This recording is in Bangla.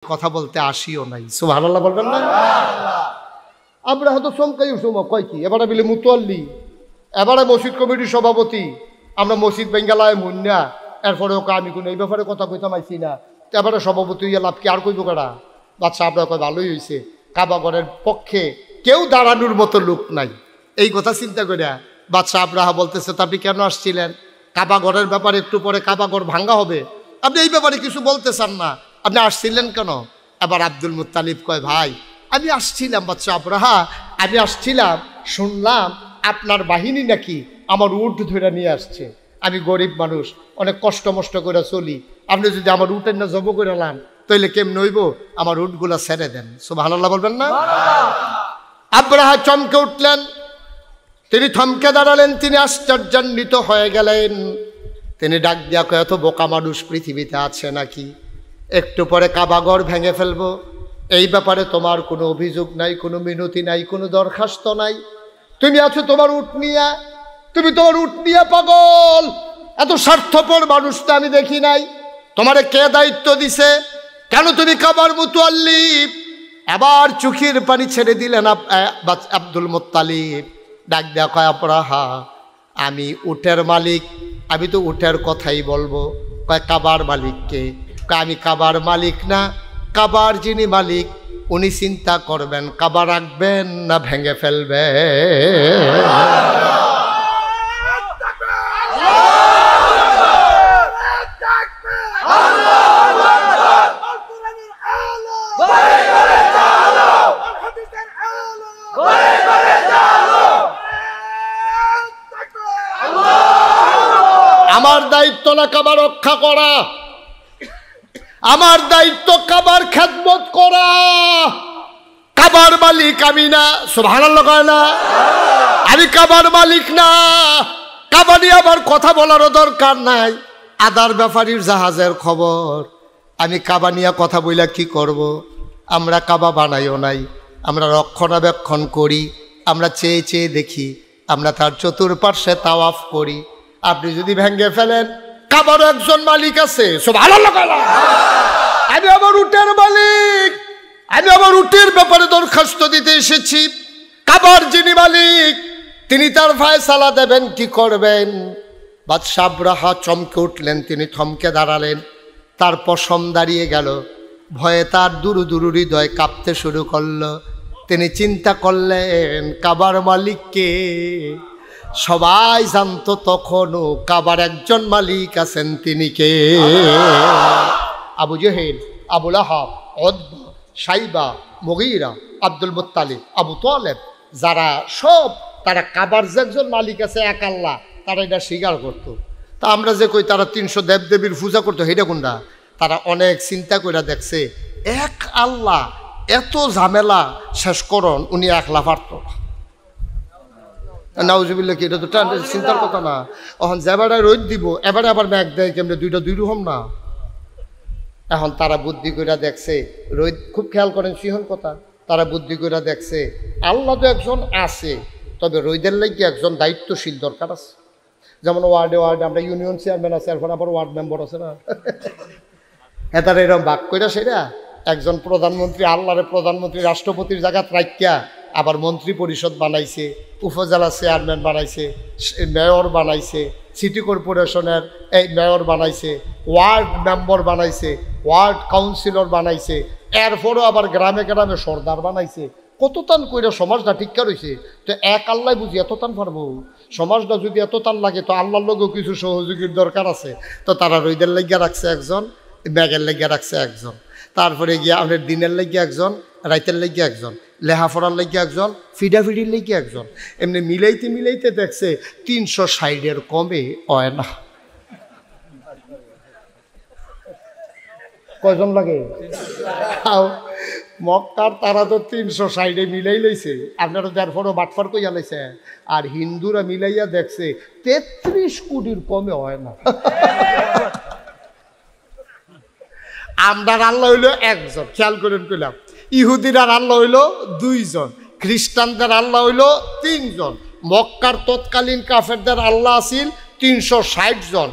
কথা বলতে আসিও নাই। সুবহানাল্লাহ বলবেন না? আমরা হয়তো চমকাই উঠবো, কয় কি এবারে বিলে মুতোয়াল্লি, এবারে মসজিদ কমিটির সভাপতি, আমরা মসজিদ বেঙ্গালায় মুন্না, এরপরেও আমি কোনো এই ব্যাপারে কথা কইতাম আইছি না, এবারে সভাপতি হইয়া লাভ কি আর কইব কারা? বাচ্চা আপনার কয় ভালোই হয়েছে, কাবাগরের পক্ষে কেউ দাঁড়ানোর মতো লোক নাই। এই কথা চিন্তা করিয়া বাদশা আব্রাহা বলতেছে, তো আপনি কেন আসছিলেন? কাবাগরের ব্যাপারে একটু পরে কাবাগর ভাঙ্গা হবে, আপনি এই ব্যাপারে কিছু বলতে চান না, আপনি আসছিলেন কেন? এবার আব্দুল মুত্তালিব কয়, ভাই আমি আসছিলাম বাদশা আব্রাহা, আমি আসছিলাম, শুনলাম আপনার বাহিনী নাকি আমার উট ধরে নিয়ে আসছে। আমি গরিব মানুষ, অনেক কষ্ট মষ্ট করে চলি, আপনি যদি আমার উটের না জব করে লান তাইলে কেমন হইব? আমার উটগুলা ছেড়ে দেন। সুবহানাল্লাহ বলবেন না? আব্রাহা চমকে উঠলেন, তিনি থমকে দাঁড়ালেন, তিনি আশ্চর্যান্বিত হয়ে গেলেন। তিনি ডাক দিয়া কয়, এত বোকা মানুষ পৃথিবীতে আছে নাকি? একটু পরে কাবাগর ভেঙে ফেলবো, এই ব্যাপারে তোমার কোনো অভিযোগ নাই, কোনো মিনতি নাই, কোনো দরখাস্ত নাই। তুমি আছো তোমার উট নিয়া, তুমি তোমার উট নিয়া পাগল। এত স্বার্থপর মানুষ তো আমি দেখি নাই। তোমারে কে দায়িত্ব দিছে? কেন তুমি কাবার মুতোয়াল্লি? এবার চোখের পানি ছেড়ে দিলেন আব্দুল মুত্তালিব। ডাক দেয়া কয়, আব্রাহা আমি উটের মালিক, আমি তো উটের কথাই বলবো। কয় কাবার মালিককে? আমি কাবার মালিক না, কাবার যিনি মালিক উনি চিন্তা করবেন কাবা রাখবেন না ভেঙে ফেলবে। আমার দায়িত্ব না কাবা রক্ষা করা, আমার দায়িত্ব কাবার খেদমত করা। কাবার মালিক আমি না। সুবহানাল্লাহ কয় না? আমি কাবার মালিক না। কাবা নিয়ে আবার কথা বলারও দরকার নাই। আদার ব্যাপারীর জাহাজের খবর, আমি কাবা নিয়ে কথা বইলা কি করব? আমরা কাবা বানাইও নাই, আমরা রক্ষণাবেক্ষণ করি, আমরা চেয়ে চেয়ে দেখি, আমরা তার চতুর্পার্শ্বে তাওয়াফ করি। আপনি যদি ভেঙে ফেলেন, কাবার একজন মালিক আছে। সুবহানাল্লাহ কয় না? আমি আমার উটের মালিক, আমি আমার উটের ব্যাপারে দরখাস্ত দিতে এসেছি। কাবার যিনি মালিক তিনি তার ফয়সালা দেবেন, কি করবেন? বাদশা আব্রাহা চমকে উঠলেন, তিনি থমকে দাঁড়ালেন, তার পশম দাঁড়িয়ে গেল, ভয়ে তার দুরু দুরু হৃদয় কাঁপতে শুরু করলো। তিনি চিন্তা করলেন কাবার মালিককে? সবাই জানতো তখনও কাবার একজন মালিক আছেন, তিনি কে? Abu Jahl, Abu Lahab, Utba, শাইবা, মুগীরা, Abdul Muttalib, Abu Taleb, যারা সব তারা কাবার যে একজন মালিক আছে এক আল্লাহ, তারা এটা স্বীকার করতো। তা আমরা যে কই তারা 300 দেবদেবীর পূজা করতো, হেটা কোনটা? তারা অনেক চিন্তা করে দেখছে এক আল্লাহ এত ঝামেলা শেষ করন উনি একলা পারত। নাউজুবিল্লাহ, কি এটা তো চিন্তার কথা না। এখন যেবারে রোদ দিব এবারে আবার মেঘ দেয় কেমনে, দুইটা দুই রকম না। এখন তারা বুদ্ধি করে দেখছে, রোদ খুব খেয়াল করেন সিহন কথা, তারা বুদ্ধি করে দেখছে আল্লাহ তো একজন আছে, তবে রোদের লাগি একজন দায়িত্বশীল দরকার আছে। যেমন ওয়ার্ডে ওয়ার্ডে আমরা ইউনিয়ন চেয়ারম্যান আছে, এখন আবার ওয়ার্ড মেম্বার আছে না, তারা এরকম ভাগ করে সেটা একজন প্রধানমন্ত্রী, আল্লাহরে প্রধানমন্ত্রী রাষ্ট্রপতির জায়গা রাখিয়া আবার মন্ত্রী পরিষদ বানাইছে, উপজেলা চেয়ারম্যান বানাইছে, মেয়র বানাইছে, সিটি কর্পোরেশনের এই মেয়র বানাইছে, ওয়ার্ড মেম্বার বানাইছে, ওয়ার্ড কাউন্সিলর বানাইছে, এরপরও আবার গ্রামে গ্রামে সর্দার বানাইছে। কত টান কইরা সমাজটা ঠিকঠাক রয়েছে। তো এক আল্লাহ বুঝি এত টান পারবো? সমাজটা যদি এত টান লাগে তো আল্লাহর লোকও কিছু সহযোগীর দরকার আছে। তো তারা রইদের লাগিয়া রাখছে একজন, ব্যাগের লাগিয়া রাখছে একজন, তারপরে গিয়ে আমাদের দিনের লাগিয়ে একজন, রাইতের লাগিয়ে একজন, লেহাফড়ার লাগিয়ে একজন, ফিডাফিডির লাগিয়ে একজন। এমনি মিলাইতে মিলাইতে দেখছে 360-এর কমে হয় না। কয়জন লাগে? মক্কার তারা তো 360-এ মিলাই লইছে, আপনারা তারপরও বাটফার কইয়া লাইছে। আর হিন্দুরা মিলাইয়া দেখছে 33 কোটির কমে হয় না। আমরার আল্লাহ হইল একজন, খেয়াল করেন কইলাম। ইহুদিরার আল্লাহ হইল 2 জন, খ্রিস্টানদের আল্লাহ হইল 3 জন, মক্কার তৎকালীন কাফেরদের আল্লাহ আছিল 360 জন।